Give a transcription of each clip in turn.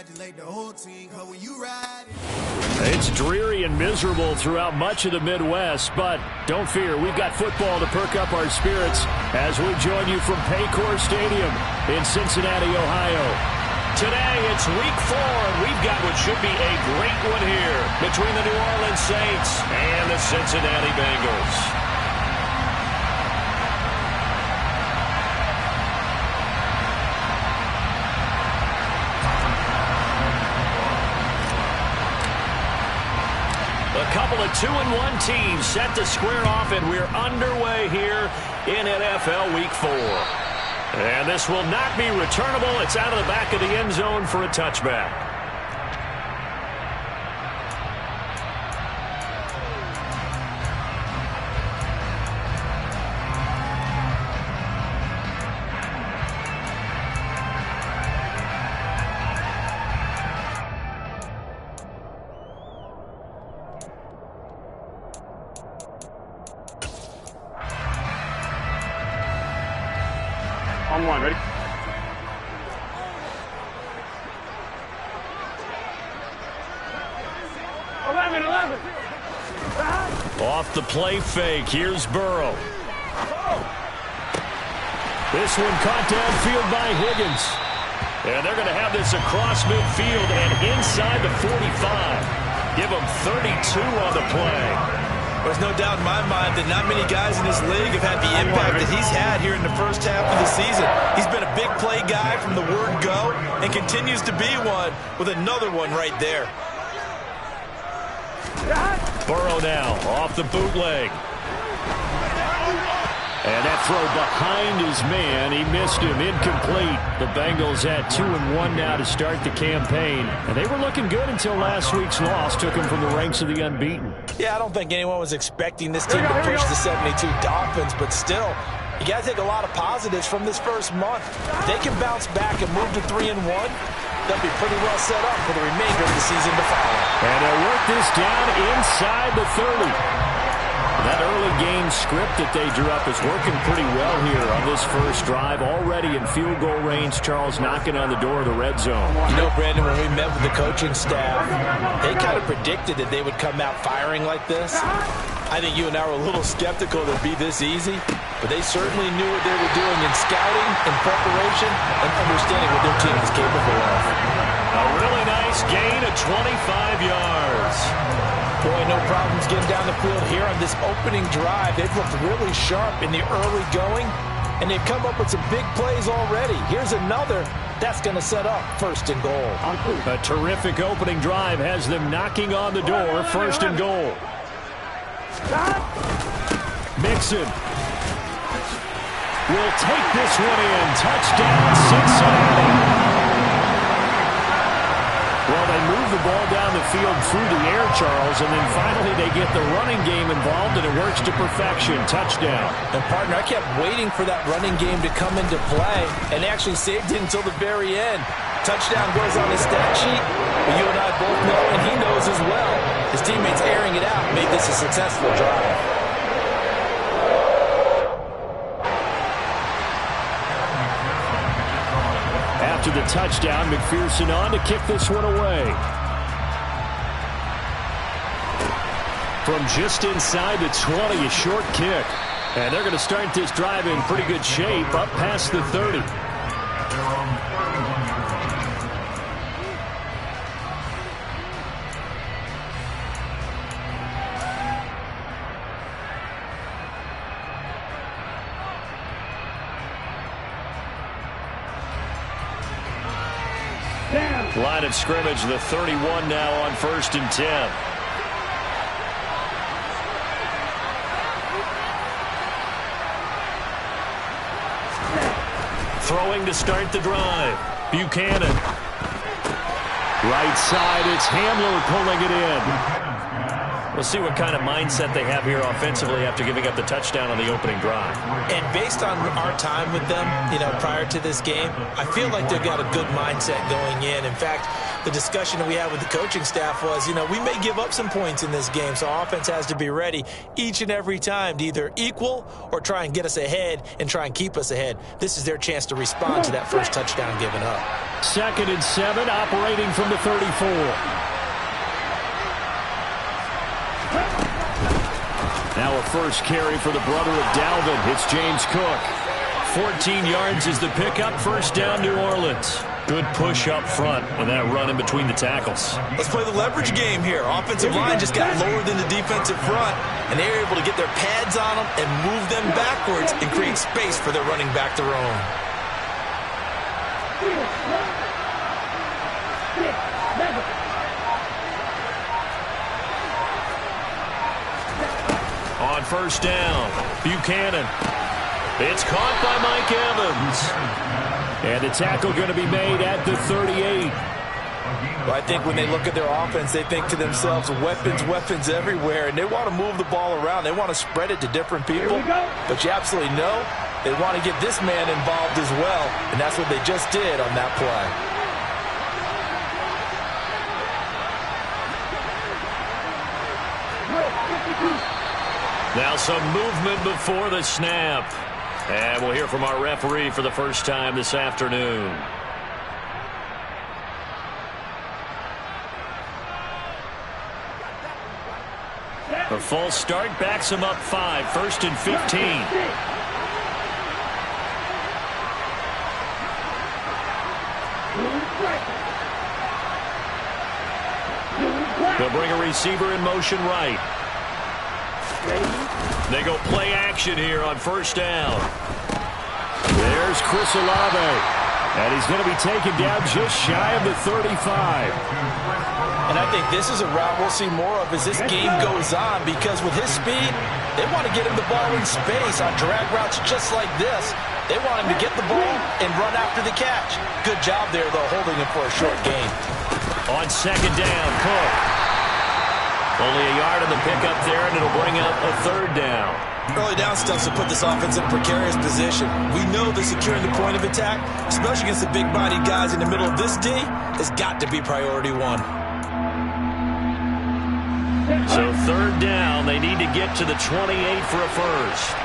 congratulate the whole team, because when you ride It's dreary and miserable throughout much of the Midwest, but don't fear, we've got football to perk up our spirits as we join you from Paycor Stadium in Cincinnati, Ohio. Today, it's week 4, and we've got what should be a great one here between the New Orleans Saints and the Cincinnati Bengals. A couple of 2-1 teams set to square off, and we're underway here in NFL Week 4. And this will not be returnable. It's out of the back of the end zone for a touchback. On one, ready? Off the play fake, here's Burrow. This one caught downfield by Higgins. And they're going to have this across midfield and inside the 45. Give them 32 on the play. There's no doubt in my mind that not many guys in this league have had the impact that he's had here in the first half of the season. He's been a big play guy from the word go and continues to be one with another one right there. Burrow now off the bootleg. And that throw behind his man, he missed him, incomplete. The Bengals at 2-1 now to start the campaign. And they were looking good until last week's loss took them from the ranks of the unbeaten. Yeah, I don't think anyone was expecting this team to push the 72 Dolphins, but still, you got to take a lot of positives from this first month. If they can bounce back and move to 3-1, they'll be pretty well set up for the remainder of the season to follow. And they'll work this down inside the 30. That early game script that they drew up is working pretty well here on this first drive. Already in field goal range, Charles knocking on the door of the red zone. You know, Brandon, when we met with the coaching staff, they kind of predicted that they would come out firing like this. I think you and I were a little skeptical that it'd be this easy, but they certainly knew what they were doing in scouting, in preparation, and understanding what their team is capable of. A really nice gain of 25 yards. Boy, no problems getting down the field here on this opening drive. They've looked really sharp in the early going, and they've come up with some big plays already. Here's another that's going to set up first and goal. A terrific opening drive has them knocking on the door, first and goal. Mixon will take this one in. Touchdown, Cincinnati. Well, they move the ball down the field through the air, Charles, and then finally they get the running game involved, and it works to perfection. Touchdown. And, partner, I kept waiting for that running game to come into play, and actually saved it until the very end. Touchdown goes on the stat sheet, but you and I both know, and he knows as well, his teammates airing it out made this a successful drive. After the touchdown, McPherson on to kick this one away. From just inside the 20, a short kick. And they're going to start this drive in pretty good shape, up past the 30. Line of scrimmage, the 31 now on 1st and 10. Throwing to start the drive. Buchanan. Right side, it's Hamler pulling it in. We'll see what kind of mindset they have here offensively after giving up the touchdown on the opening drive. And based on our time with them, prior to this game, I feel like they've got a good mindset going in. In fact, the discussion that we had with the coaching staff was, we may give up some points in this game, so our offense has to be ready each and every time to either equal or try and get us ahead and try and keep us ahead. This is their chance to respond to that first touchdown given up. 2nd and 7, operating from the 34. Now a first carry for the brother of Dalvin. It's James Cook. 14 yards is the pickup. First down, New Orleans. Good push up front with that run in between the tackles. Let's play the leverage game here. Offensive line just got lower than the defensive front, and they were able to get their pads on them and move them backwards and create space for their running back to roam. On first down, Buchanan. It's caught by Mike Evans. And the tackle going to be made at the 38. Well, I think when they look at their offense, they think to themselves, weapons everywhere, and they want to move the ball around. They want to spread it to different people. But you absolutely know they want to get this man involved as well, and that's what they just did on that play. Now some movement before the snap. And we'll hear from our referee for the first time this afternoon. A false start backs him up 5, 1st and 15. They'll bring a receiver in motion right. They go play action here on first down. There's Chris Olave. And he's going to be taken down just shy of the 35. And I think this is a route we'll see more of as this game goes on, because with his speed, they want to get him the ball in space on drag routes just like this. They want him to get the ball and run after the catch. Good job there, though, holding him for a short gain. On second down, Cook. Only a yard on the pickup there, and it'll bring up a third down. Early down stuff to put this offense in a precarious position. We know that securing the point of attack, especially against the big-bodied guys in the middle of this D, has got to be priority one. So third down, they need to get to the 28 for a first.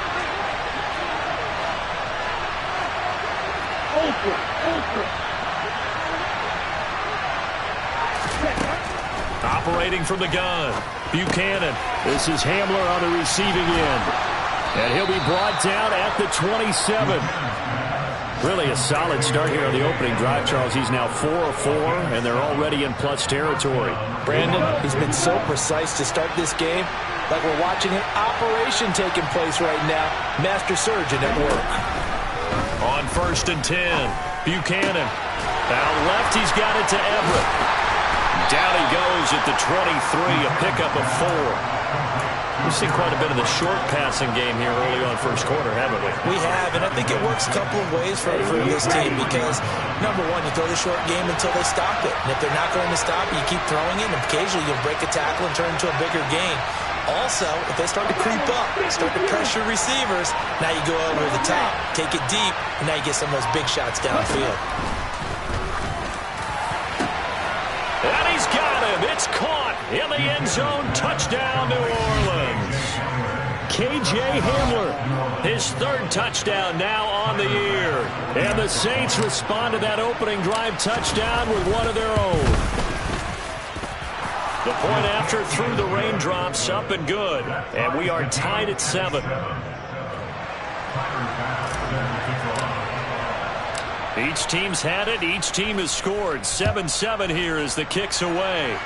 Operating from the gun, Buchanan. This is Hamler on the receiving end. And he'll be brought down at the 27. Really a solid start here on the opening drive, Charles. He's now 4 of 4, and they're already in plus territory. Brandon, he's been so precise to start this game, like we're watching an operation taking place right now. Master surgeon at work. On 1st and 10, Buchanan. Out left, he's got it to Everett. Down he goes at the 23, a pickup of 4. We've seen quite a bit of the short passing game here early on first quarter, haven't we? We have, and I think it works a couple of ways for this team because, number one, you throw the short game until they stop it. And if they're not going to stop it, you keep throwing it, and occasionally you'll break a tackle and turn into a bigger gain. Also, if they start to creep up, start to pressure receivers, now you go over the top, take it deep, and now you get some of those big shots downfield. And he's got him. It's caught in the end zone. Touchdown, New Orleans. K.J. Hamler, his third touchdown now on the year. And the Saints respond to that opening drive touchdown with one of their own. The point after through the raindrops, up and good. And we are tied at 7. Each team's had it. Each team has scored. 7-7 here as the kick's away.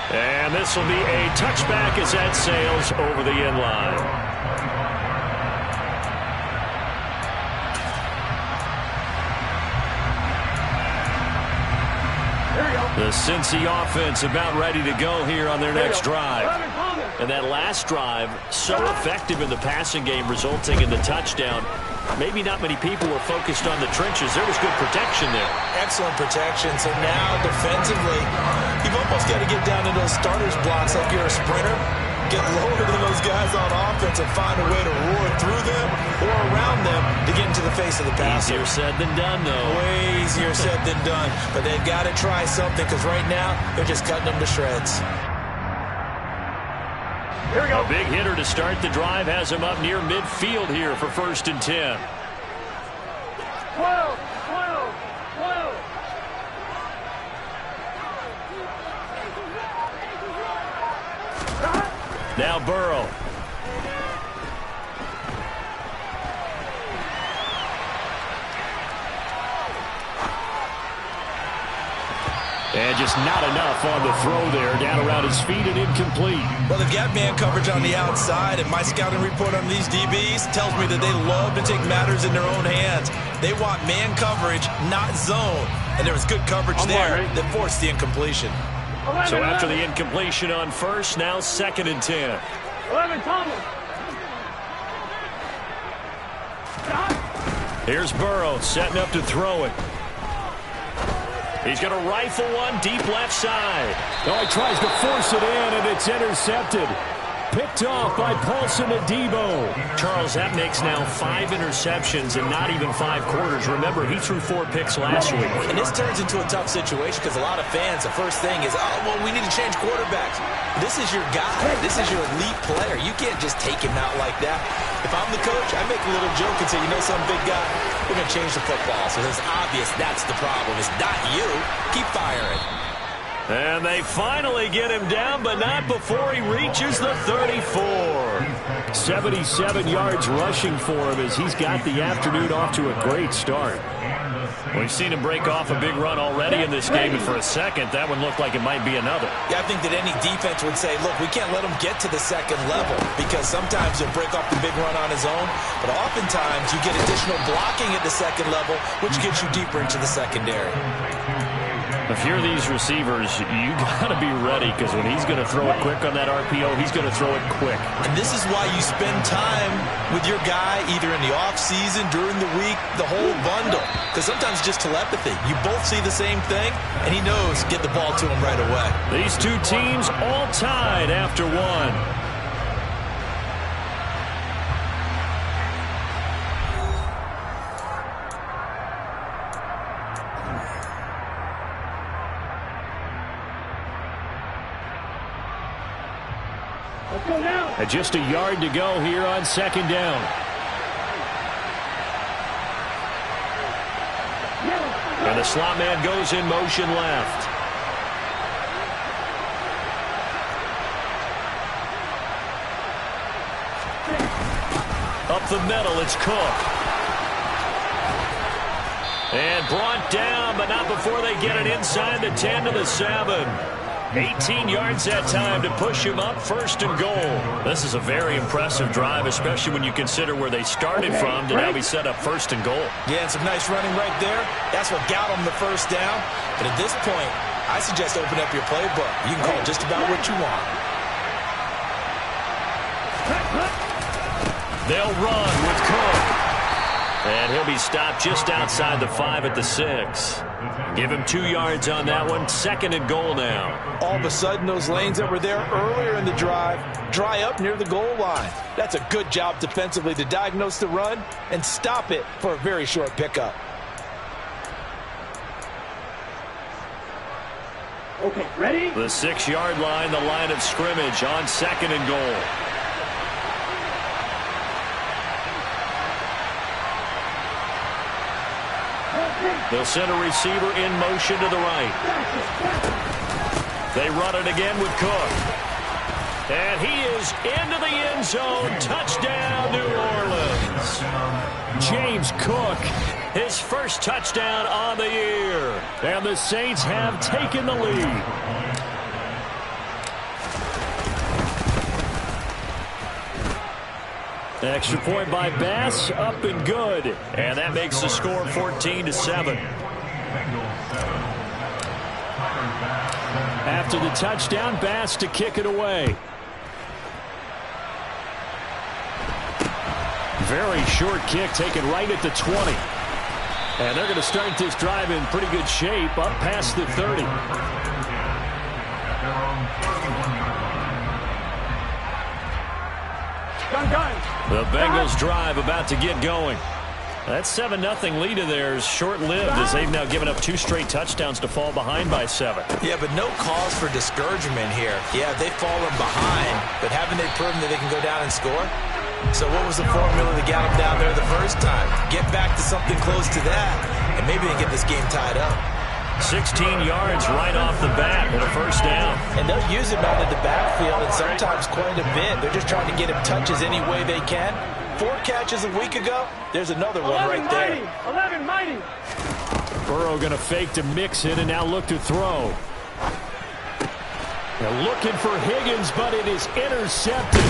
And this will be a touchback as that sails over the end line. There you go. The Cincy offense about ready to go here on their next drive. And that last drive, so effective in the passing game, resulting in the touchdown. Maybe not many people were focused on the trenches. There was good protection there. Excellent protection. So now, defensively, you've almost got to get down to those starters blocks like you're a sprinter. Get lower than those guys on offense and find a way to roar through them or around them to get into the face of the passer. Easier said than done, though. Way easier said than done. But they've got to try something because right now they're just cutting them to shreds. Here we go. A big hitter to start the drive has him up near midfield here for 1st and 10. 12. Now Burrow. And just not enough on the throw there. Down around his feet and incomplete. Well, they've got man coverage on the outside, and my scouting report on these DBs tells me that they love to take matters in their own hands. They want man coverage, not zone. And there was good coverage there that forced the incompletion. So after the incompletion on first, now 2nd and 10. 11, Thomas. Here's Burrow setting up to throw it. He's going to rifle one deep left side. Oh, he tries to force it in, and it's intercepted. Picked off by Paulson Adebo. Charles, that makes now 5 interceptions and not even 5 quarters. Remember, he threw 4 picks last week. And this turns into a tough situation because a lot of fans, the first thing is, oh, well, we need to change quarterbacks. This is your guy. This is your elite player. You can't just take him out like that. If I'm the coach, I make a little joke and say, you know, some big guy, we're going to change the football. So it's obvious that's the problem. It's not you. Keep firing. And they finally get him down, but not before he reaches the 34. 77 yards rushing for him as he's got the afternoon off to a great start. We've seen him break off a big run already in this game, and for a second, that one looked like it might be another. Yeah, I think that any defense would say, look, we can't let him get to the second level because sometimes he'll break off the big run on his own, but oftentimes you get additional blocking at the second level, which gets you deeper into the secondary. If you're these receivers, you got to be ready because when he's going to throw it quick on that RPO, he's going to throw it quick. And this is why you spend time with your guy either in the offseason, during the week, the whole bundle. Because sometimes it's just telepathy. You both see the same thing, and he knows get the ball to him right away. These two teams all tied after one. And just a yard to go here on 2nd down. And the slot man goes in motion left. Up the middle, it's Cook. And brought down, but not before they get it inside the 10 to the 7. 18 yards that time to push him up 1st and goal. This is a very impressive drive, especially when you consider where they started from to now be set up 1st and goal. Yeah, and some nice running right there. That's what got them the 1st down. But at this point, I suggest open up your playbook. You can call just about what you want. They'll run with Cook. And he'll be stopped just outside the 5 at the 6. Give him 2 yards on that one. 2nd and goal now. All of a sudden, those lanes that were there earlier in the drive dry up near the goal line. That's a good job defensively to diagnose the run and stop it for a very short pickup. Okay, ready? The 6-yard line, the line of scrimmage on 2nd and goal. They'll send a receiver in motion to the right. They run it again with Cook. And he is into the end zone. Touchdown, New Orleans. James Cook. His first touchdown on the year. And the Saints have taken the lead. Extra point by Bass, up and good. And that makes the score 14-7. After the touchdown, Bass to kick it away. Very short kick taken right at the 20. And they're going to start this drive in pretty good shape up past the 30. The Bengals drive about to get going. That 7-0 lead of theirs short-lived as they've now given up 2 straight touchdowns to fall behind by 7. Yeah, but no cause for discouragement here. Yeah, they've fallen behind, but haven't they proven that they can go down and score? So what was the formula that got them down there the first time? Get back to something close to that, and maybe they get this game tied up. 16 yards right off the bat and a first down. And they'll use him out of the backfield and sometimes quite a bit. They're just trying to get him touches any way they can. 4 catches a week ago. There's another one right there. 11 mighty. Burrow going to fake to mix it and now look to throw. They're looking for Higgins, but it is intercepted.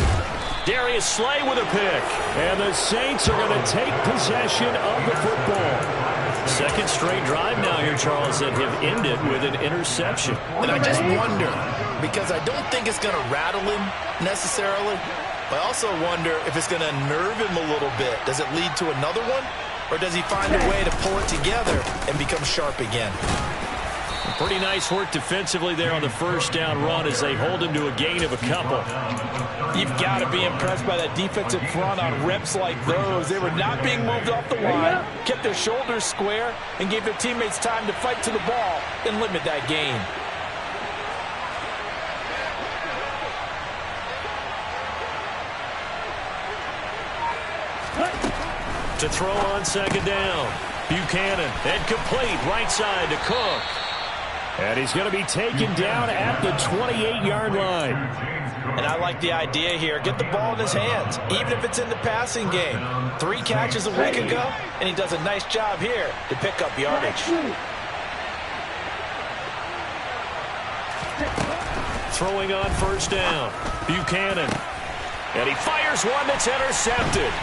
Darius Slay with a pick. And the Saints are going to take possession of the football. Second straight drive now here, Charles, that have ended with an interception. And I just wonder, because I don't think it's going to rattle him necessarily, but I also wonder if it's going to nerve him a little bit. Does it lead to another one? Or does he find a way to pull it together and become sharp again? Pretty nice work defensively there on the first down run as they hold him to a gain of a couple. You've got to be impressed by that defensive front on reps like those. They were not being moved off the line, kept their shoulders square, and gave their teammates time to fight to the ball and limit that gain. To throw on second down. Buchanan, incomplete, right side to Cook. And he's going to be taken down at the 28-yard line. And I like the idea here. Get the ball in his hands, even if it's in the passing game. 3 catches a week ago, and he does a nice job here to pick up yardage. Throwing on first down. Buchanan. And he fires one that's intercepted.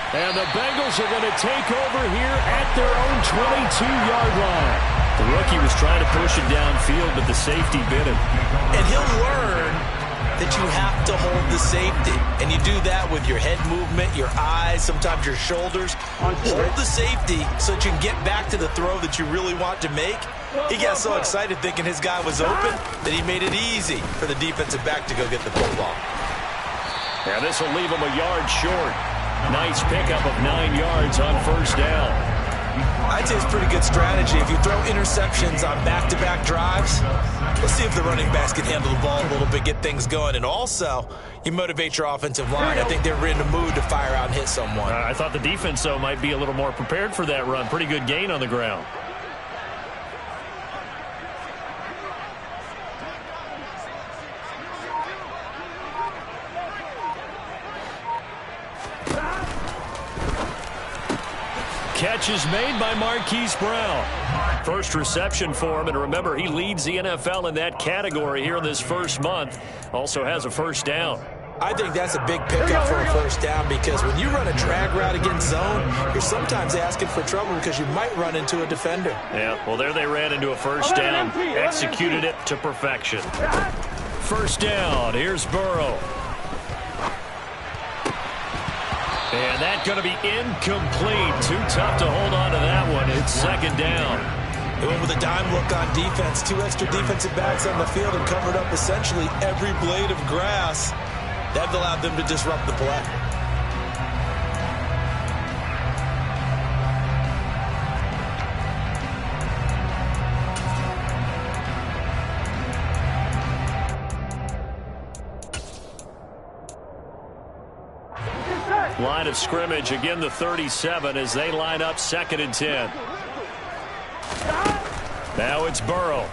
And the Bengals are going to take over here at their own 22-yard line. The rookie was trying to push it downfield, but the safety bit him. And he'll learn that you have to hold the safety. And you do that with your head movement, your eyes, sometimes your shoulders. Hold the safety so that you can get back to the throw that you really want to make. He got so excited thinking his guy was open that he made it easy for the defensive back to go get the football. And this will leave him a yard short. Nice pickup of 9 yards on first down. I'd say it's pretty good strategy. If you throw interceptions on back-to-back drives, let's see if the running backs can handle the ball a little bit, get things going. And also, you motivate your offensive line. I think they're in the mood to fire out and hit someone. I thought the defense, though, might be a little more prepared for that run. Pretty good gain on the ground. Catch is made by Marquise Brown. First reception for him, and remember, he leads the NFL in that category here in this first month. Also has a first down. I think that's a big pickup for a first down because when you run a drag route against zone, you're sometimes asking for trouble because you might run into a defender. Yeah, well, there they ran into a first down. Executed it to perfection. First down, here's Burrow. And that's going to be incomplete. Too tough to hold on to that one. It's second down. They went with a dime look on defense. 2 extra defensive backs on the field and covered up essentially every blade of grass. That allowed them to disrupt the play. Line of scrimmage, again the 37 as they line up 2nd and 10. Now it's Burrow.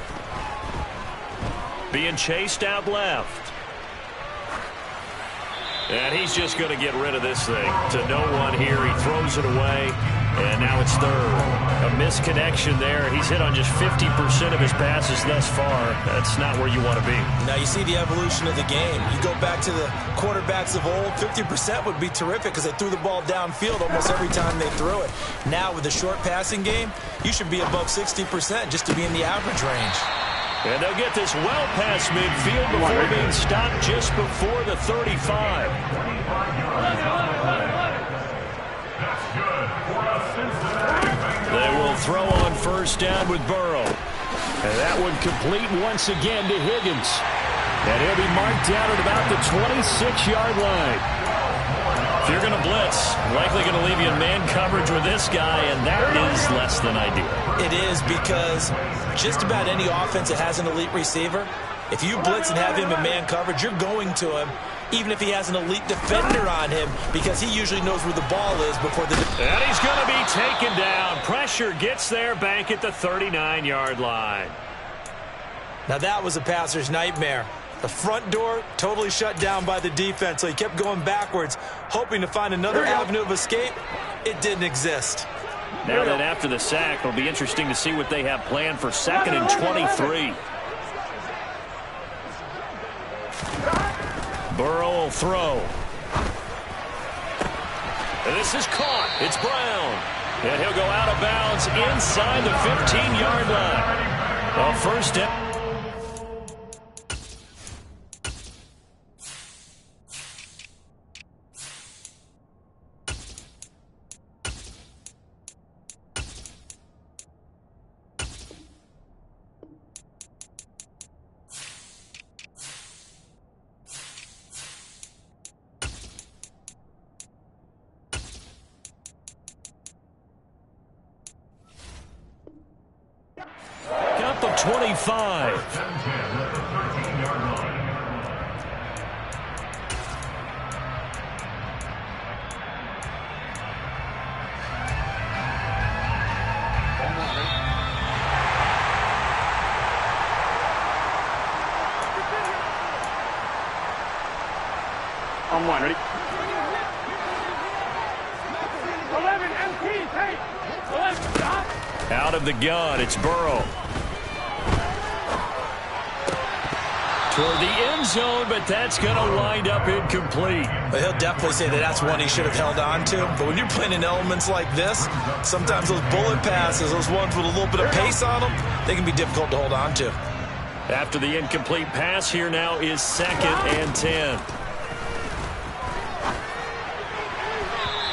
Being chased out left. And he's just going to get rid of this thing to no one here. He throws it away. And now it's third. A misconnection there. He's hit on just 50% of his passes thus far. That's not where you want to be. Now you see the evolution of the game. You go back to the quarterbacks of old, 50% would be terrific because they threw the ball downfield almost every time they threw it. Now with the short passing game, you should be above 60% just to be in the average range. And they'll get this well past midfield before being stopped just before the 35. They will throw on first down with Burrow. And that one complete once again to Higgins. And he'll be marked down at about the 26-yard line. If you're going to blitz, likely going to leave you in man coverage with this guy, and that is less than ideal. It is, because just about any offense that has an elite receiver, if you blitz and have him in man coverage, you're going to him, even if he has an elite defender on him, because he usually knows where the ball is before the... And he's going to be taken down. Pressure gets there back at the 39-yard line. Now that was a passer's nightmare. The front door totally shut down by the defense, so he kept going backwards, hoping to find another avenue of escape. It didn't exist. Now that after the sack, it'll be interesting to see what they have planned for 2nd and 23. Burrow will throw. And this is caught. It's Brown. And he'll go out of bounds inside the 15-yard line. A first down. Got the 25. On one, ready? 11, MT, take! 11, stop! Out of the gun, it's Burrow. Toward the end zone, but that's going to wind up incomplete. But he'll definitely say that that's one he should have held on to. But when you're playing in elements like this, sometimes those bullet passes, those ones with a little bit of pace on them, they can be difficult to hold on to. After the incomplete pass, here now is 2nd and 10.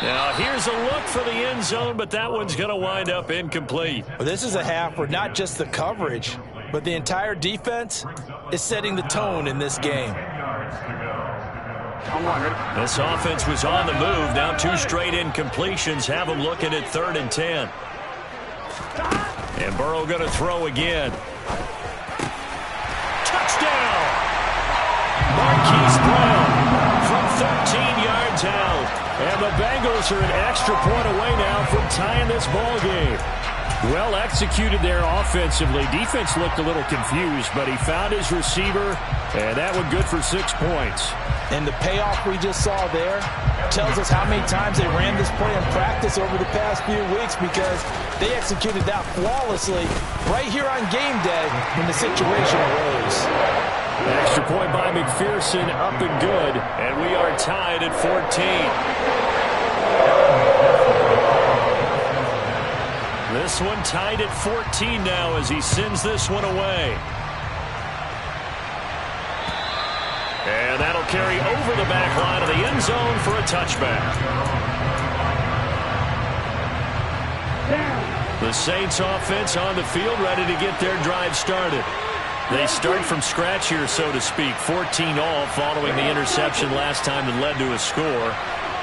Now, here's a look for the end zone, but that one's going to wind up incomplete. Well, this is a half where not just the coverage, but the entire defense is setting the tone in this game. This offense was on the move. Now 2 straight incompletions have them looking at 3rd and 10. And Burrow going to throw again. Touchdown! Marquise Brown from 13 yards out. And the Bengals are an extra point away now from tying this ball game. Well executed there offensively. Defense looked a little confused, but he found his receiver, and that one good for 6 points. And the payoff we just saw there tells us how many times they ran this play in practice over the past few weeks, because they executed that flawlessly right here on game day when the situation arose. An extra point by McPherson, up and good, and we are tied at 14. This one tied at 14 now as he sends this one away. And that'll carry over the back line of the end zone for a touchback. The Saints offense on the field, ready to get their drive started. They start from scratch here, so to speak. 14 all following the interception last time that led to a score.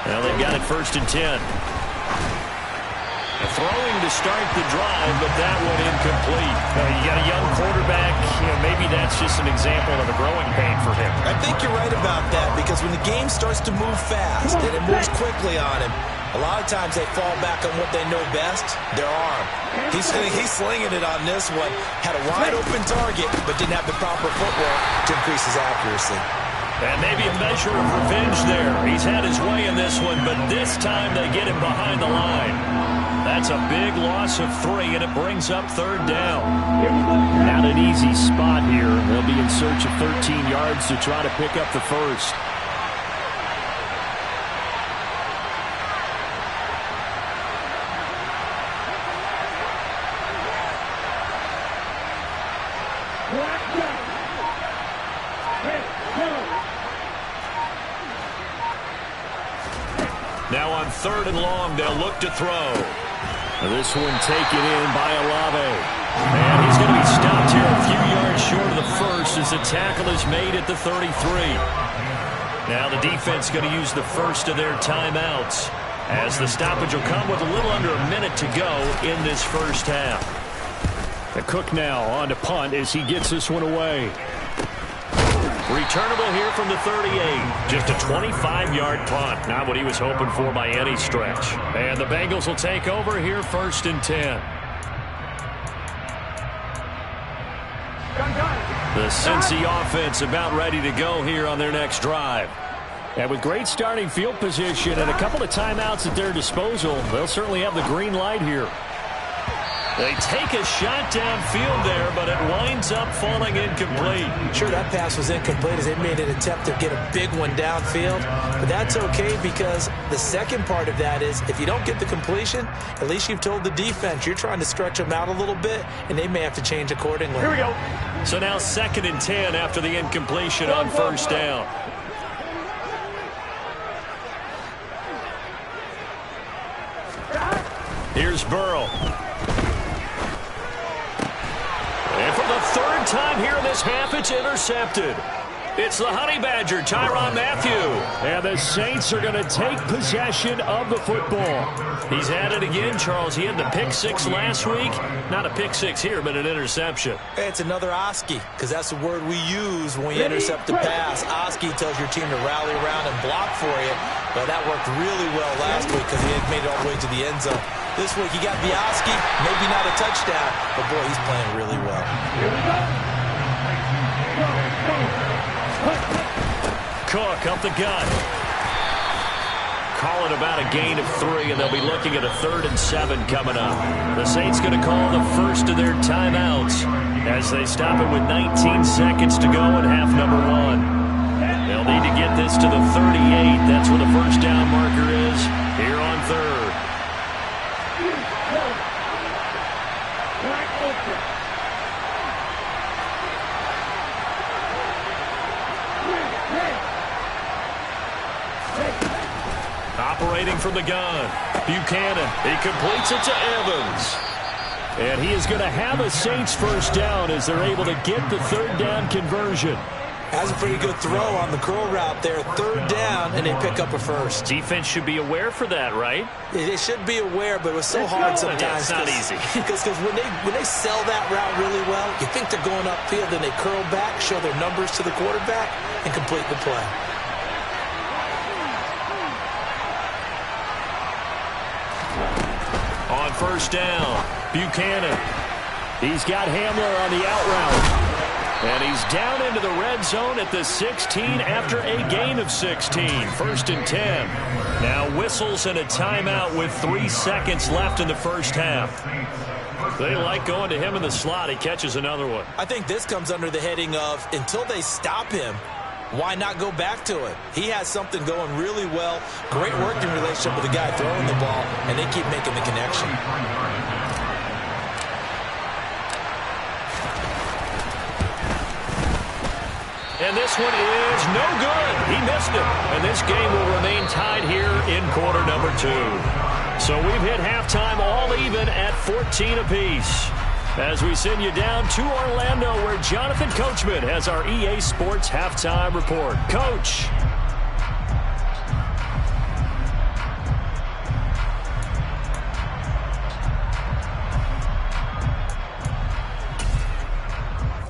Now they've got it 1st and 10. Throwing to start the drive, but that one incomplete. You got a young quarterback. Maybe that's just an example of a growing pain for him. I think you're right about that, because when the game starts to move fast and it moves quickly on him, a lot of times they fall back on what they know best, their arm. He's slinging it on this one. Had a wide open target, but didn't have the proper footwork to increase his accuracy. And maybe a measure of revenge there. He's had his way in this one, but this time they get him behind the line. That's a big loss of 3, and it brings up 3rd down. Not an easy spot here. They'll be in search of 13 yards to try to pick up the first. Now on 3rd and long, they'll look to throw. This one taken in by Olave. And he's going to be stopped here a few yards short of the first as the tackle is made at the 33. Now the defense going to use the first of their timeouts, as the stoppage will come with a little under a minute to go in this first half. The Cook now on to punt as he gets this one away. Returnable here from the 38. Just a 25-yard punt. Not what he was hoping for by any stretch. And the Bengals will take over here 1st and 10. The Cincy offense about ready to go here on their next drive. And with great starting field position and a couple of timeouts at their disposal, they'll certainly have the green light here. They take a shot downfield there, but it winds up falling incomplete. Sure, that pass was incomplete as they made an attempt to get a big one downfield. But that's okay, because the second part of that is if you don't get the completion, at least you've told the defense you're trying to stretch them out a little bit, and they may have to change accordingly. Here we go. So now 2nd and 10 after the incompletion on 1st down. Here's Burrow. And for the 3rd time here in this half, it's intercepted. It's the Honey Badger, Tyrann Mathieu. And the Saints are going to take possession of the football. He's at it again, Charles. He had the pick 6 last week. Not a pick 6 here, but an interception. It's another Oski, because that's the word we use when we intercept a pass. Oski tells your team to rally around and block for you. But that worked really well last week because he had made it all the way to the end zone. This week he got the Oski, maybe not a touchdown, but boy, he's playing really well. Cook up the gut. Call it about a gain of 3, and they'll be looking at a 3rd and 7 coming up. The Saints going to call the first of their timeouts as they stop it with 19 seconds to go in half number 1. They'll need to get this to the 38. That's where the first down marker is here on 3rd. Operating from the gun, Buchanan. He completes it to Evans. And he is going to have a Saints first down as they're able to get the 3rd down conversion. Has a pretty good throw on the curl route there. 3rd down, and they pick up a first. Defense should be aware for that, right? They should be aware, but it was so hard sometimes. Yeah, it's not easy. Because when they sell that route really well, you think they're going upfield, then they curl back, show their numbers to the quarterback, and complete the play. On 1st down, Buchanan. He's got Hamler on the out route. And he's down into the red zone at the 16 after a gain of 16. 1st and 10. Now whistles and a timeout with 3 seconds left in the first half. They like going to him in the slot. He catches another one. I think this comes under the heading of until they stop him, why not go back to it? He has something going really well. Great working relationship with the guy throwing the ball, and they keep making the connection. And this one is no good. He missed it. And this game will remain tied here in quarter number 2. So we've hit halftime all even at 14 apiece. As we send you down to Orlando, where Jonathan Coachman has our EA Sports halftime report. Coach.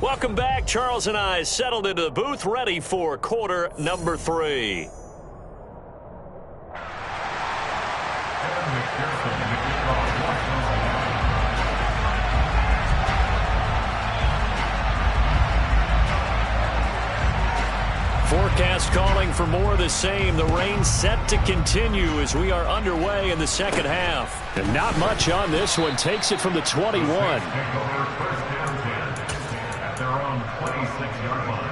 Welcome back. Charles and I settled into the booth, ready for quarter number 3. Forecast calling for more of the same. The rain set to continue as we are underway in the second half. And not much on this one. Takes it from the 21. At their own 26-yard line.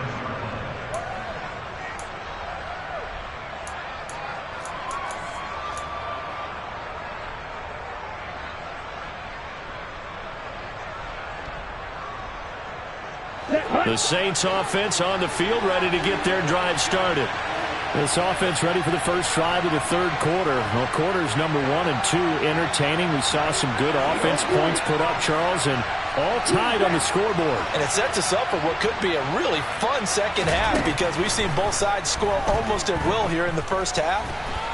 The Saints offense on the field, ready to get their drive started. This offense ready for the first drive of the third quarter. Well, quarters number 1 and 2 entertaining. We saw some good offense points put up, Charles, and all tied on the scoreboard. And it sets us up for what could be a really fun second half because we've seen both sides score almost at will here in the first half.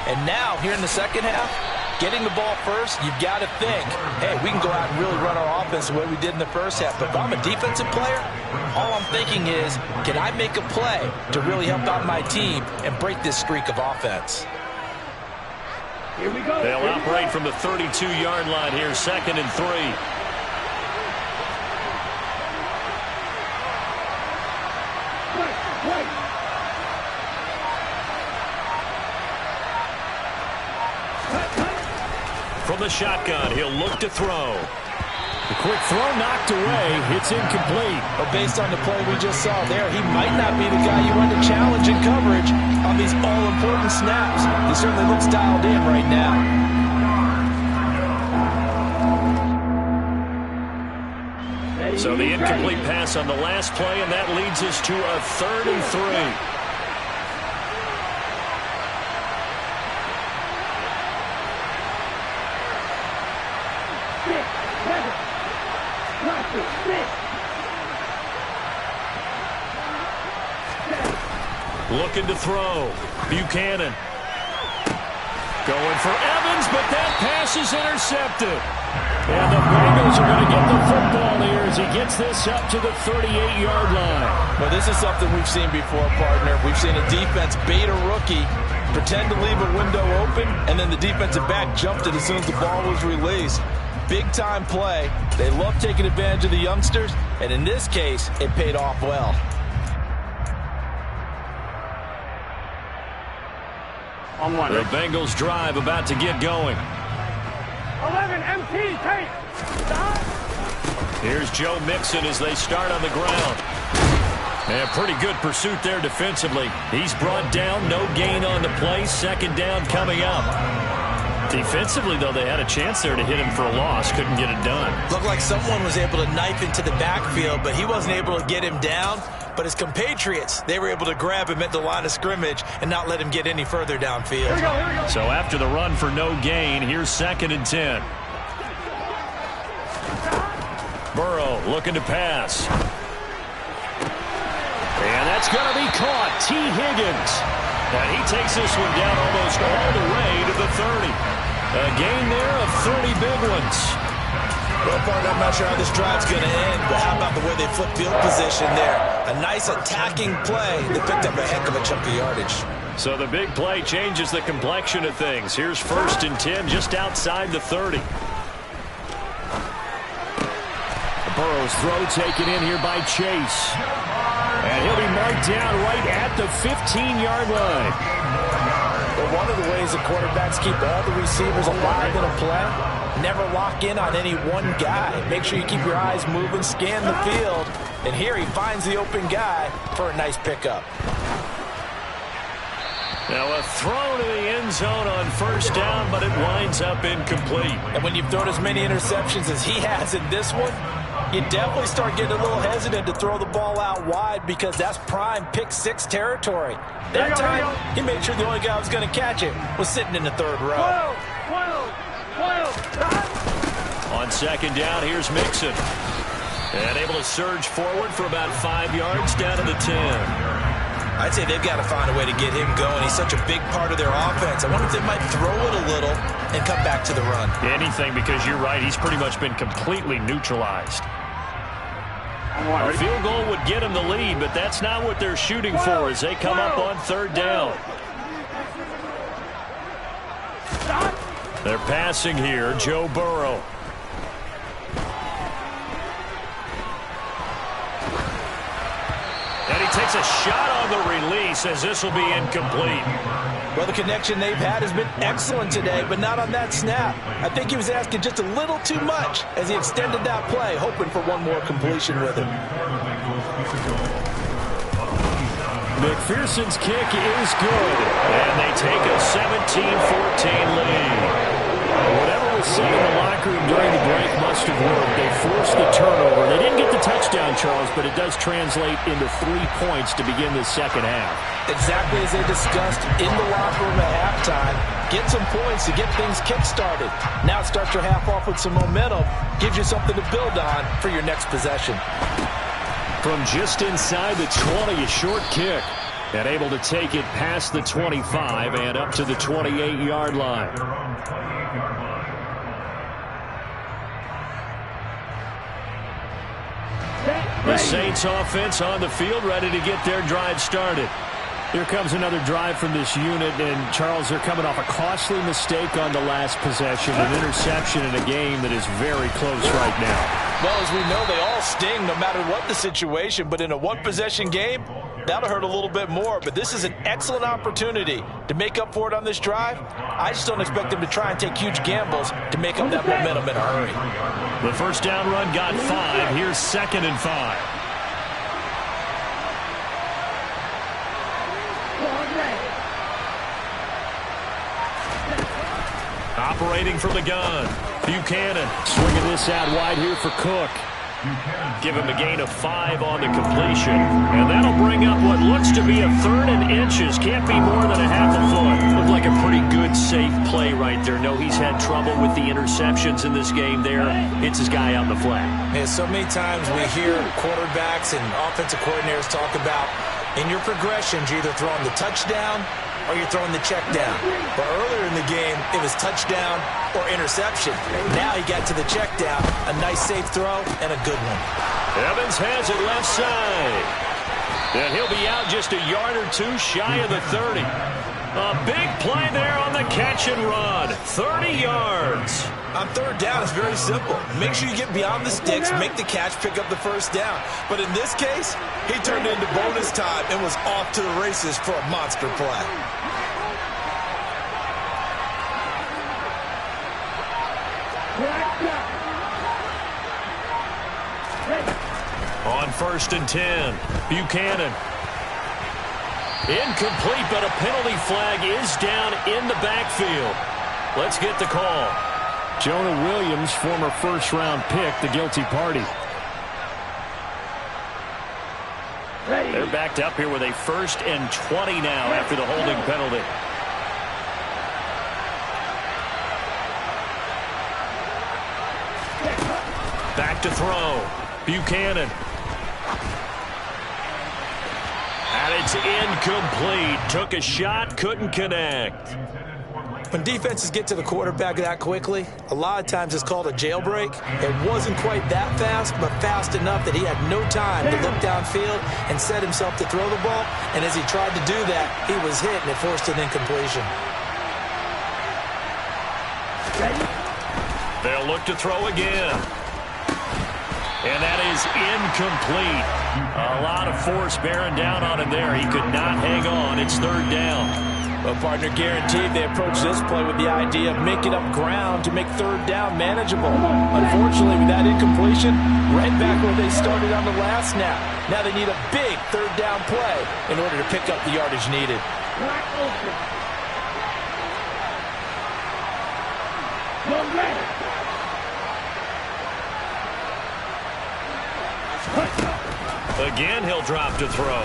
And now, here in the second half, getting the ball first, you've got to think, hey, we can go out and really run our offense the way we did in the first half. But if I'm a defensive player, all I'm thinking is, can I make a play to really help out my team and break this streak of offense? Here we go. They'll operate from the 32-yard line here, 2nd and 3. Wait. From the shotgun, he'll look to throw. The quick throw knocked away. It's incomplete. But based on the play we just saw there, he might not be the guy you want to challenge in coverage on these all-important snaps. He certainly looks dialed in right now. So the incomplete pass on the last play, and that leads us to a 3rd and 3. Looking to throw. Buchanan. Going for Evans, but that pass is intercepted. And the Bengals are going to get the football here as he gets this up to the 38-yard line. Well, this is something we've seen before, partner. We've seen a defense bait a rookie, pretend to leave a window open, and then the defensive back jumped it as soon as the ball was released. Big-time play. They love taking advantage of the youngsters, and in this case, it paid off well. The Bengals drive about to get going. 11 MT, take. Stop. Here's Joe Mixon as they start on the ground. And pretty good pursuit there defensively. He's brought down, no gain on the play. 2nd down coming up. Defensively, though, they had a chance there to hit him for a loss. Couldn't get it done. Looked like someone was able to knife into the backfield, but he wasn't able to get him down. But his compatriots, they were able to grab him at the line of scrimmage and not let him get any further downfield. Here we go. So after the run for no gain, here's 2nd and 10. Burrow looking to pass. And that's going to be caught. T. Higgins. And he takes this one down almost all the way to the 30. A gain there of 30 big ones. Well, partner, I'm not sure how this drive's going to end, but how about the way they flip field position there? A nice attacking play. They picked up a heck of a chunk of yardage. So the big play changes the complexion of things. Here's 1st and 10 just outside the 30. Burrow's throw taken in here by Chase. And he'll be marked down right at the 15-yard line. But one of the ways the quarterbacks keep all the receivers alive in a play, never lock in on any one guy. Make sure you keep your eyes moving, scan the field. And here he finds the open guy for a nice pickup. Now a throw to the end zone on 1st down, but it winds up incomplete. And when you've thrown as many interceptions as he has in this one, you definitely start getting a little hesitant to throw the ball out wide because that's prime pick-6 territory. That time, he made sure the only guy who was going to catch it was sitting in the 3rd row. 12. On 2nd down, here's Mixon. And able to surge forward for about 5 yards down to the 10. I'd say they've got to find a way to get him going. He's such a big part of their offense. I wonder if they might throw it a little and come back to the run. Anything, because you're right, he's pretty much been completely neutralized. A field goal would get them the lead, but that's not what they're shooting for as they come up on 3rd down. They're passing here, Joe Burrow. And he takes Takes a shot on the release as this will be incomplete. Well, the connection they've had has been excellent today, but not on that snap. I think he was asking just a little too much as he extended that play, hoping for one more completion with him. McPherson's kick is good, and they take a 17-14 lead. Whatever was said in the locker room during the break must have worked. They forced the turnover. They didn't get the touchdown, Charles, but it does translate into 3 points to begin the second half. Exactly as they discussed in the locker room at halftime. Get some points to get things kick-started. Now start your half off with some momentum. Gives you something to build on for your next possession. From just inside the 20, a short kick. And able to take it past the 25 and up to the 28-yard line. The Saints offense on the field, ready to get their drive started. Here comes another drive from this unit, and Charles, they're coming off a costly mistake on the last possession, an interception in a game that is very close right now. Well, as we know, they all sting no matter what the situation, but in a one-possession game, that'll hurt a little bit more. But this is an excellent opportunity to make up for it on this drive. I just don't expect them to try and take huge gambles to make up that momentum in a hurry. The first down run got 5. Here's 2nd and 5. Operating from the gun. Buchanan swinging this out wide here for Cook. Give him a gain of 5 on the completion. And that'll bring up what looks to be a 3rd and inches. Can't be more than a half a foot. Looked like a pretty good, safe play right there. No, he's had trouble with the interceptions in this game there. Hits his guy out in the flat. Yeah, so many times we hear quarterbacks and offensive coordinators talk about in your progressions, you're either throwing the touchdown or you're throwing the check down. But earlier in the game, it was touchdown or interception. Now he got to the check down. A nice safe throw and a good one. Evans has it left side. And he'll be out just a yard or 2 shy of the 30. A big play there on the catch and run. 30 yards. On 3rd down, it's very simple. Make sure you get beyond the sticks, make the catch, pick up the first down. But in this case, he turned into bonus time and was off to the races for a monster play. On 1st and 10, Buchanan. Incomplete, but a penalty flag is down in the backfield. Let's get the call. Jonah Williams, former first-round pick, the guilty party. They're backed up here with a 1st and 20 now after the holding penalty. Back to throw. Buchanan. And it's incomplete. Took a shot, couldn't connect. When defenses get to the quarterback that quickly, a lot of times it's called a jailbreak. It wasn't quite that fast, but fast enough that he had no time to look downfield and set himself to throw the ball. And as he tried to do that, he was hit, and it forced an incompletion. They'll look to throw again. And that is incomplete. A lot of force bearing down on him there. He could not hang on. It's 3rd down. Well, partner, guaranteed they approach this play with the idea of making up ground to make 3rd down manageable. Unfortunately, with that incompletion, right back where they started on the last snap. Now they need a big 3rd down play in order to pick up the yardage needed. Again, he'll drop to throw.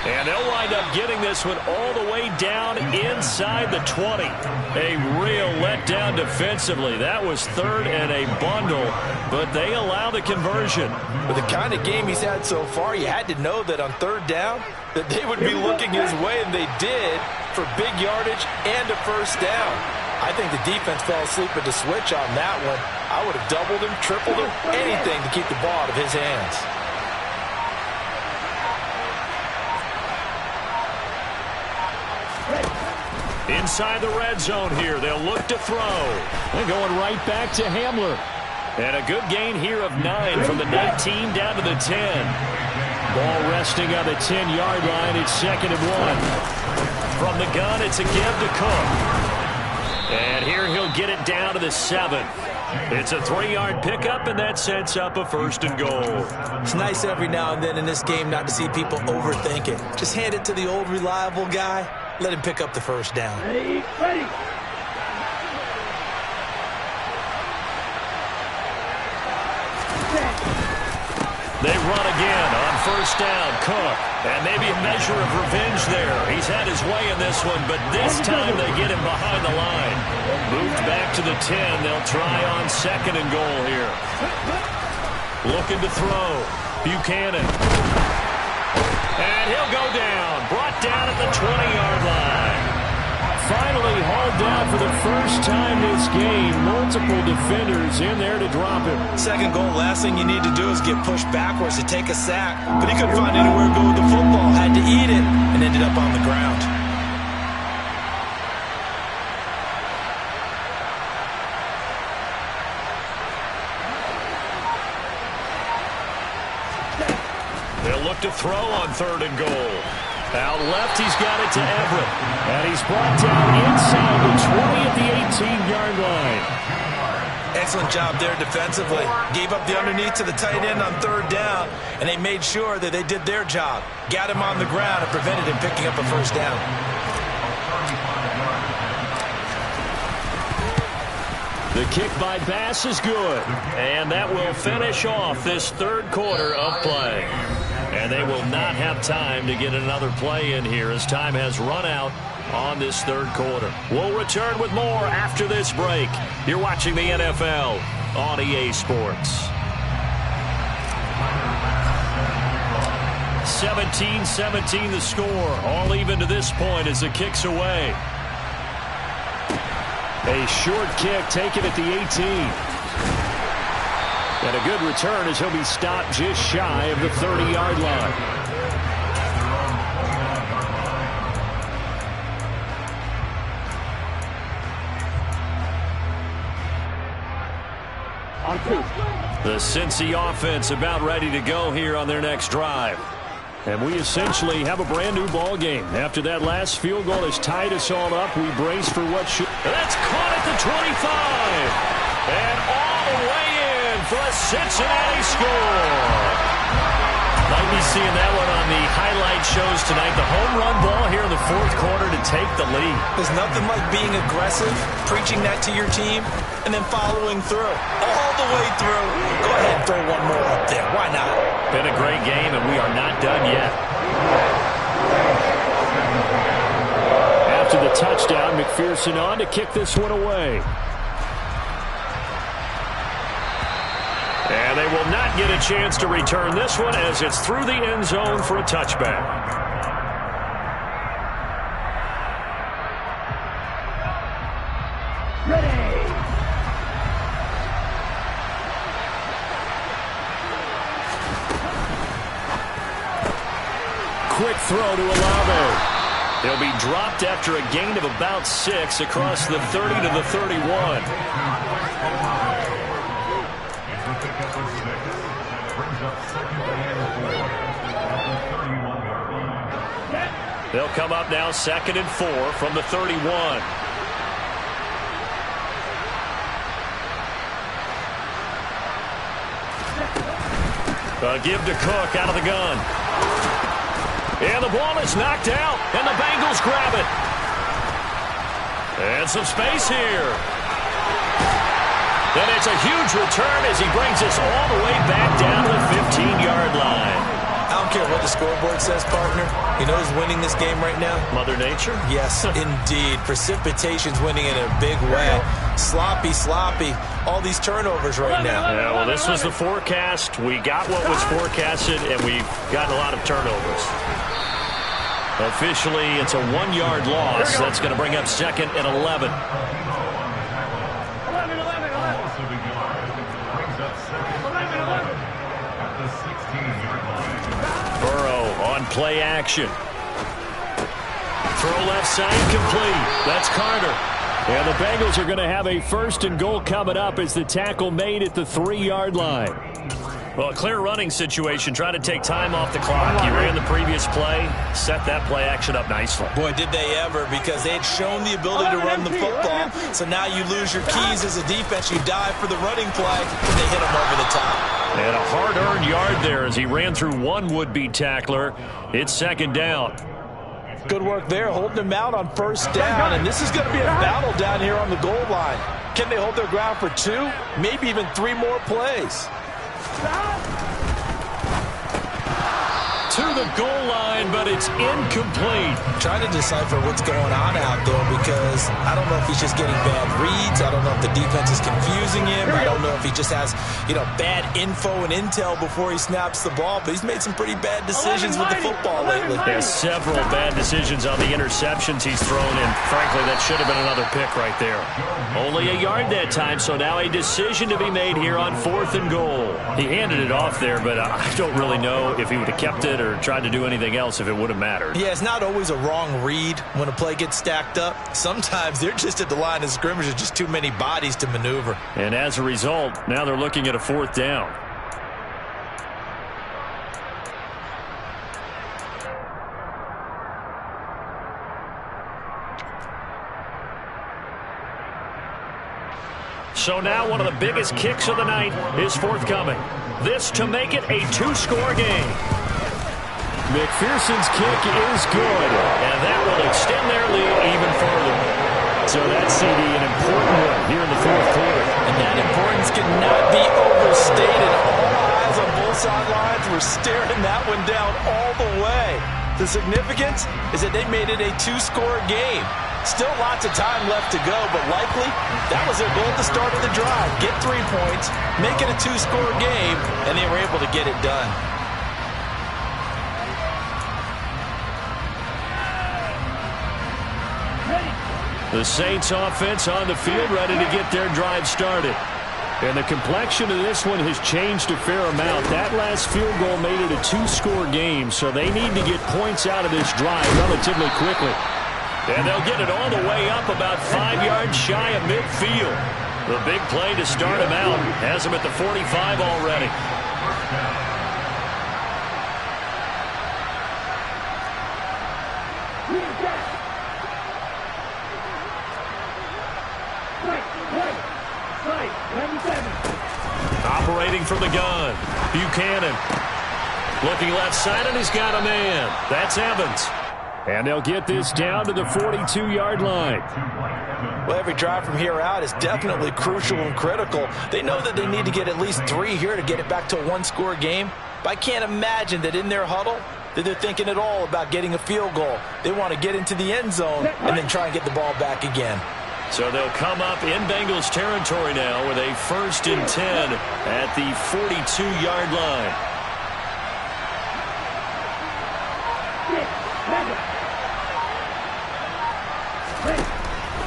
And they'll wind up getting this one all the way down inside the 20. A real letdown defensively. That was 3rd and a bundle, but they allow the conversion. With the kind of game he's had so far, you had to know that on 3rd down that they would be looking his way, and they did, for big yardage and a 1st down. I think the defense fell asleep at the switch on that one. I would have doubled him, tripled him, anything to keep the ball out of his hands. Inside the red zone here, they'll look to throw. They're going right back to Hamler. And a good gain here of 9 from the 19 down to the 10. Ball resting on the 10-yard line. It's 2nd and 1. From the gun, it's a give to Cook. And here he'll get it down to the 7. It's a 3-yard pickup, and that sets up a 1st and goal. It's nice every now and then in this game not to see people overthink it. Just hand it to the old reliable guy. Let him pick up the 1st down. Ready. They run again on 1st down. Cook. And maybe a measure of revenge there. He's had his way in this one, but this time they get him behind the line. Moved back to the 10. They'll try on 2nd and goal here. Looking to throw. Buchanan. And he'll go down. Brought down at the 20-yard line. Finally hauled down for the first time this game. Multiple defenders in there to drop him. 2nd goal, last thing you need to do is get pushed backwards to take a sack. But he couldn't find anywhere to go with the football. Had to eat it and ended up on the ground. They'll look to throw on 3rd and goal. Out left, he's got it to Everett. And he's brought down inside the 20 at the 18-yard line. Excellent job there defensively. Gave up the underneath to the tight end on 3rd down, and they made sure that they did their job. Got him on the ground and prevented him picking up a 1st down. The kick by Bass is good. And that will finish off this 3rd quarter of play. And they will not have time to get another play in here as time has run out on this 3rd quarter. We'll return with more after this break. You're watching the NFL on EA Sports. 17-17 the score. All even to this point as the kick's away. A short kick taken at the 18. And a good return as he'll be stopped just shy of the 30-yard line. On 2. The Cincy offense about ready to go here on their next drive. And we essentially have a brand-new ball game. After that last field goal has tied us all up, we brace for what should... That's caught at the 25. And all the way in for a Cincinnati score. Might be seeing that one on the highlight shows tonight. The home run ball here in the 4th quarter to take the lead. There's nothing like being aggressive, preaching that to your team, and then following through. All the way through. Go ahead and throw one more up there. Why not? Been a great game, and we are not done yet. After the touchdown, McPherson on to kick this one away. And they will not get a chance to return this one as it's through the end zone for a touchback. Ready. Quick throw to Olave. He'll be dropped after a gain of about 6 across the 30 to the 31. They'll come up now 2nd and 4 from the 31. A give to Cook out of the gun. And the ball is knocked out, and the Bengals grab it. And some space here. And it's a huge return as he brings us all the way back down to the 15-yard line. I don't care what the scoreboard says, partner. You know who's winning this game right now? Mother Nature? Yes, indeed. Precipitation's winning in a big way. Sloppy. All these turnovers right now. Yeah, well, this was the forecast. We got what was forecasted, and we've gotten a lot of turnovers. Officially, it's a 1-yard loss. That's going to bring up 2nd and 11. On play action. Throw left side complete. That's Carter. And the Bengals are going to have a 1st and goal coming up as the tackle made at the 3-yard line. Well, a clear running situation, trying to take time off the clock. He ran the previous play, set that play action up nicely. Boy, did they ever, because they had shown the ability to run the football. So now you lose your keys as a defense. You dive for the running play, and they hit him over the top. And a hard-earned yard there as he ran through one would-be tackler. It's second down. Good work there, holding him out on first down. And this is going to be a battle down here on the goal line. Can they hold their ground for 2, maybe even 3 more plays? To the goal line, but it's incomplete. Trying to decipher what's going on out there, because I don't know if he's just getting bad reads. I don't know if the defense is confusing him. I don't know if he just has, bad info and intel before he snaps the ball. But he's made some pretty bad decisions with the football lately. There's several bad decisions on the interceptions he's thrown in. Frankly, that should have been another pick right there. Only a yard that time, so now a decision to be made here on 4th and goal. He handed it off there, but I don't really know if he would have kept it or tried to do anything else if it would have mattered. Yeah, it's not always a wrong read when a play gets stacked up. Sometimes they're just at the line of scrimmage. There's just too many bodies to maneuver. And as a result, now they're looking at a 4th down. So now one of the biggest kicks of the night is forthcoming. This to make it a 2-score game. McPherson's kick is good, and that will extend their lead even further. So that's CD, an important one here in the 4th quarter. And that importance cannot be overstated. All eyes on both sidelines were staring that one down all the way. The significance is that they made it a 2-score game. Still lots of time left to go, but likely that was their goal at the start of the drive. Get 3 points, make it a 2-score game, and they were able to get it done. The Saints offense on the field, ready to get their drive started. And the complexion of this one has changed a fair amount. That last field goal made it a 2-score game, so they need to get points out of this drive relatively quickly. And they'll get it all the way up about 5 yards shy of midfield. The big play to start him out has him at the 45 already. Operating from the gun, Buchanan. Looking left side, and he's got a man. That's Evans. And they'll get this down to the 42-yard line. Well, every drive from here out is definitely crucial and critical. They know that they need to get at least 3 here to get it back to a 1-score game. But I can't imagine that in their huddle that they're thinking at all about getting a field goal. They want to get into the end zone and then try and get the ball back again. So they'll come up in Bengals territory now with a 1st and 10 at the 42-yard line.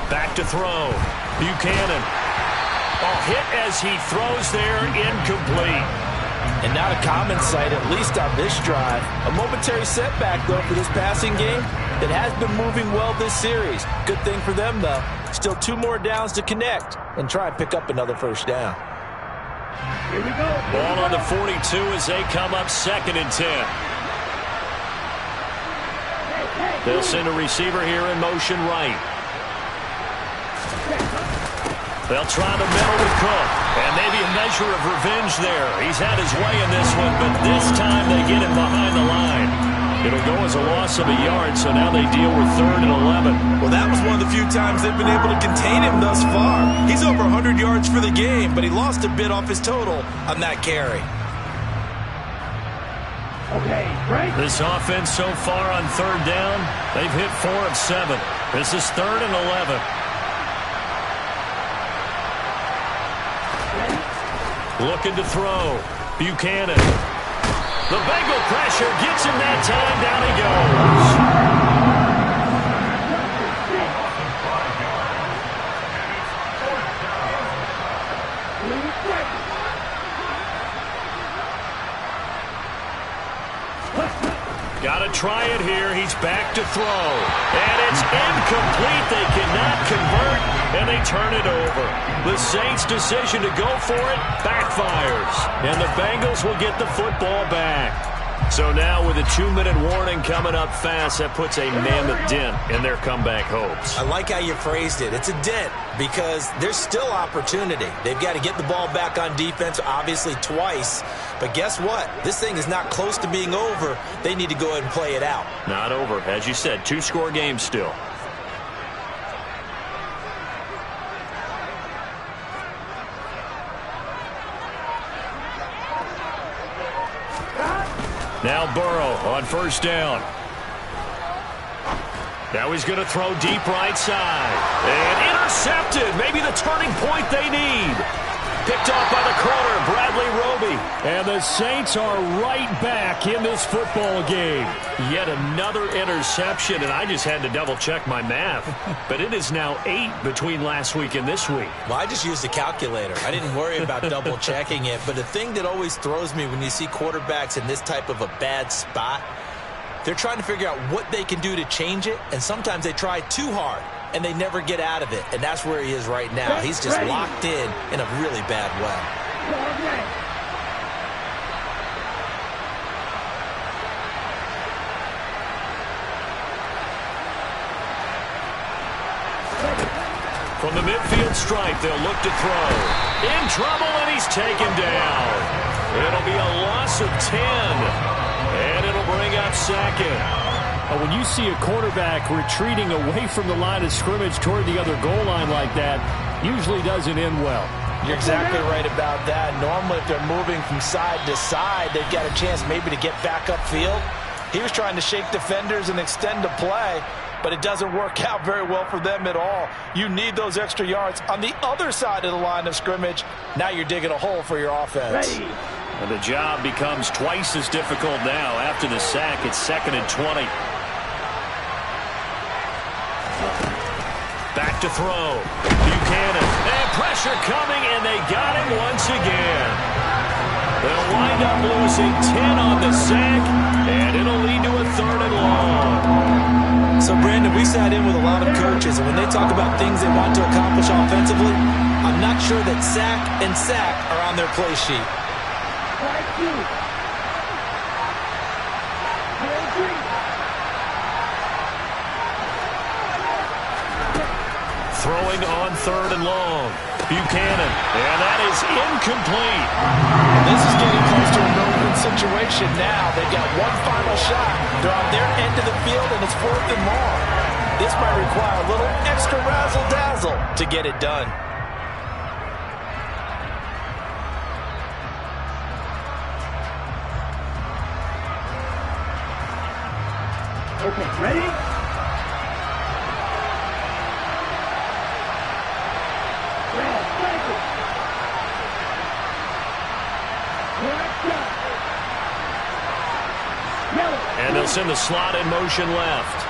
Back to throw. Buchanan. Oh, hit as he throws there, incomplete. And not a common sight, at least on this drive. A momentary setback, though, for this passing game that has been moving well this series. Good thing for them, though. Still 2 more downs to connect and try and pick up another 1st down. Here we go. Ball on the 42 as they come up 2nd and 10. They'll send a receiver here in motion right. They'll try the middle with Cook. And maybe a measure of revenge there. He's had his way in this one, but this time they get him behind the line. It'll go as a loss of a yard, so now they deal with 3rd and 11. Well, that was one of the few times they've been able to contain him thus far. He's over 100 yards for the game, but he lost a bit off his total on that carry. Okay, right. This offense so far on 3rd down, they've hit 4 of 7. This is 3rd and 11. Looking to throw. Buchanan. The Bengal pressure gets him that time. Down he goes. Got to try it here. He's back to throw. And it's incomplete. They cannot convert. And they turn it over. The Saints' decision to go for it backfires, and the Bengals will get the football back. So now with a 2-minute warning coming up fast, that puts a mammoth dent in their comeback hopes. I like how you phrased it. It's a dent because there's still opportunity. They've got to get the ball back on defense, obviously twice. But guess what? This thing is not close to being over. They need to go ahead and play it out. Not over. As you said, 2-score game still. Now Burrow on first down. Now he's going to throw deep right side. And intercepted. Maybe the turning point they need. Picked off by the corner, Bradley Roby. And the Saints are right back in this football game. Yet another interception, and I just had to double-check my math. But it is now 8 between last week and this week. Well, I just used a calculator. I didn't worry about double-checking it. But the thing that always throws me when you see quarterbacks in this type of a bad spot, they're trying to figure out what they can do to change it, and sometimes they try too hard, and they never get out of it. And that's where he is right now. He's just locked in a really bad way. From the midfield stripe, they'll look to throw. In trouble, and he's taken down. It'll be a loss of 10, and it'll bring up second. When you see a quarterback retreating away from the line of scrimmage toward the other goal line like that, usually doesn't end well. You're exactly right about that. Normally, if they're moving from side to side, they've got a chance maybe to get back upfield. He was trying to shake defenders and extend the play, but it doesn't work out very well for them at all. You need those extra yards on the other side of the line of scrimmage. Now you're digging a hole for your offense. And the job becomes twice as difficult now. After the sack, it's 2nd and 20. Back to throw. Buchanan. And pressure coming, and they got him once again. They'll wind up losing 10 on the sack, and it'll lead to a 3rd and long. So, Brandon, we sat in with a lot of coaches, and when they talk about things they want to accomplish offensively, I'm not sure that sack and sack are on their play sheet. Throwing on 3rd and long. Buchanan. And that is incomplete. This is getting close to a no-win situation now. They've got one final shot. They're on their end of the field, and it's 4th and long. This might require a little extra razzle-dazzle to get it done. Okay, ready? And they'll send the slot in motion left.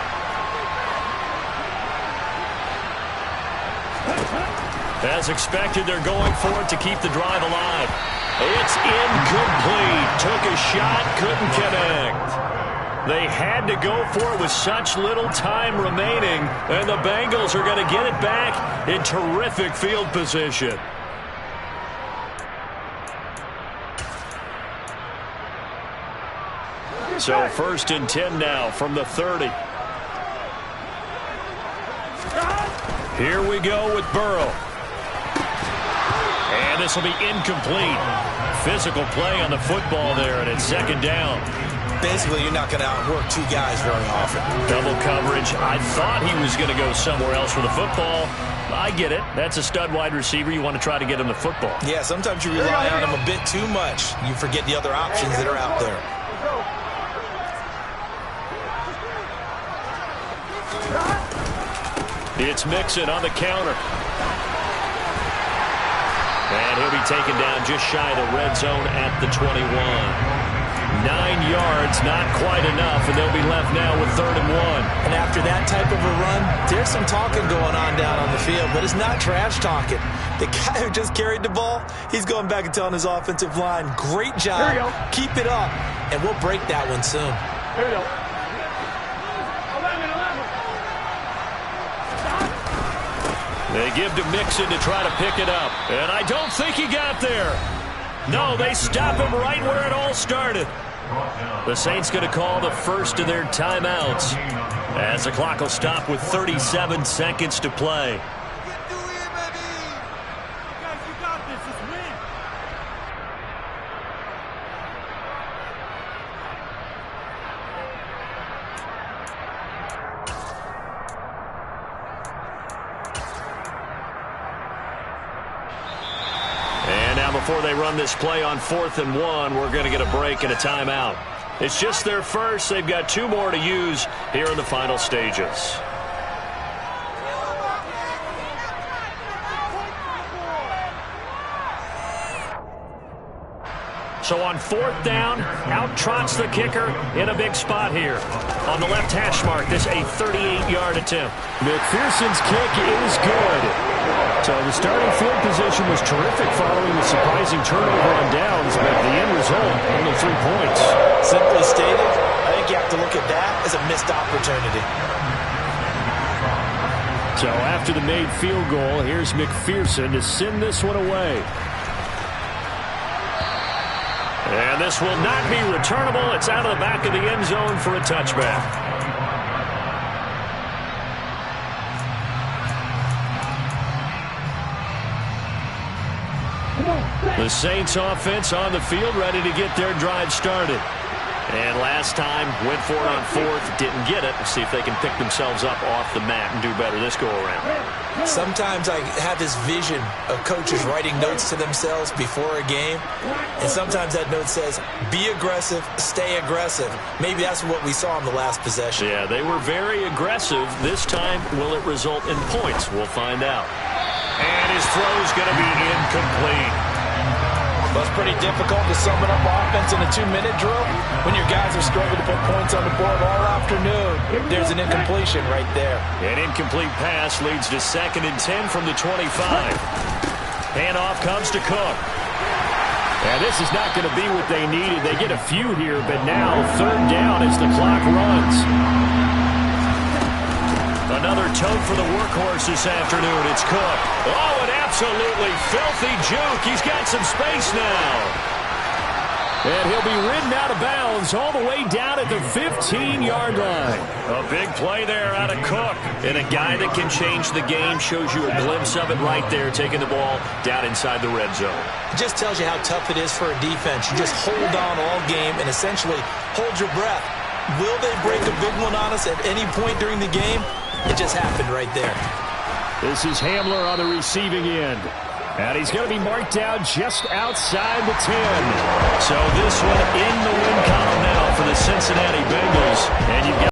As expected, they're going for it to keep the drive alive. It's incomplete. Took a shot, couldn't connect. They had to go for it with such little time remaining, and the Bengals are going to get it back in terrific field position. So 1st and 10 now from the 30. Here we go with Burrow. And this will be incomplete. Physical play on the football there, and it's 2nd down. Basically, you're not going to outwork two guys very often. Double coverage. I thought he was going to go somewhere else for the football. I get it. That's a stud wide receiver. You want to try to get him the football. Yeah, sometimes you rely on him a bit too much. You forget the other options that are out there. It's Mixon on the counter. And he'll be taken down just shy of the red zone at the 21. 9 yards, not quite enough, and they'll be left now with 3rd and 1. And after that type of a run, there's some talking going on down on the field, but it's not trash talking. The guy who just carried the ball, he's going back and telling his offensive line, great job, keep it up, and we'll break that one soon. Here we go. They They give to Mixon to try to pick it up. And I don't think he got there. No, they stop him right where it all started. The Saints going to call the first of their timeouts as the clock will stop with 37 seconds to play. Before they run this play on 4th and 1, we're going to get a break and a timeout. It's just their first. They've got 2 more to use here in the final stages. So on 4th down, out trots the kicker in a big spot here. On the left hash mark, this a 38-yard attempt. McPherson's kick is good. So the starting field position was terrific following the surprising turnover on downs, but the end result, only 3 points. Simply stated, I think you have to look at that as a missed opportunity. So after the made field goal, here's McPherson to send this one away. And this will not be returnable. It's out of the back of the end zone for a touchback. The Saints offense on the field, ready to get their drive started. And last time, went for it on 4th, didn't get it. Let's see if they can pick themselves up off the mat and do better this go-around. Sometimes I have this vision of coaches writing notes to themselves before a game, and sometimes that note says, be aggressive, stay aggressive. Maybe that's what we saw in the last possession. Yeah, they were very aggressive. This time, will it result in points? We'll find out. And his throw's going to be incomplete. Well, it's pretty difficult to sum it up offense in a 2-minute drill when your guys are struggling to put points on the board all afternoon. There's an incompletion right there. An incomplete pass leads to 2nd and 10 from the 25. Handoff comes to Cook. And this is not going to be what they needed. They get a few here, but now 3rd down as the clock runs. Another tote for the workhorse this afternoon. It's Cook. Oh, an absolutely filthy juke. He's got some space now. And he'll be ridden out of bounds all the way down at the 15-yard line. A big play there out of Cook. And a guy that can change the game, shows you a glimpse of it right there, taking the ball down inside the red zone. It just tells you how tough it is for a defense. You just hold on all game and essentially hold your breath. Will they break a big one on us at any point during the game? It just happened right there. This is Hamler on the receiving end. And he's going to be marked down just outside the 10. So this one in the win column now for the Cincinnati Bengals. And you've got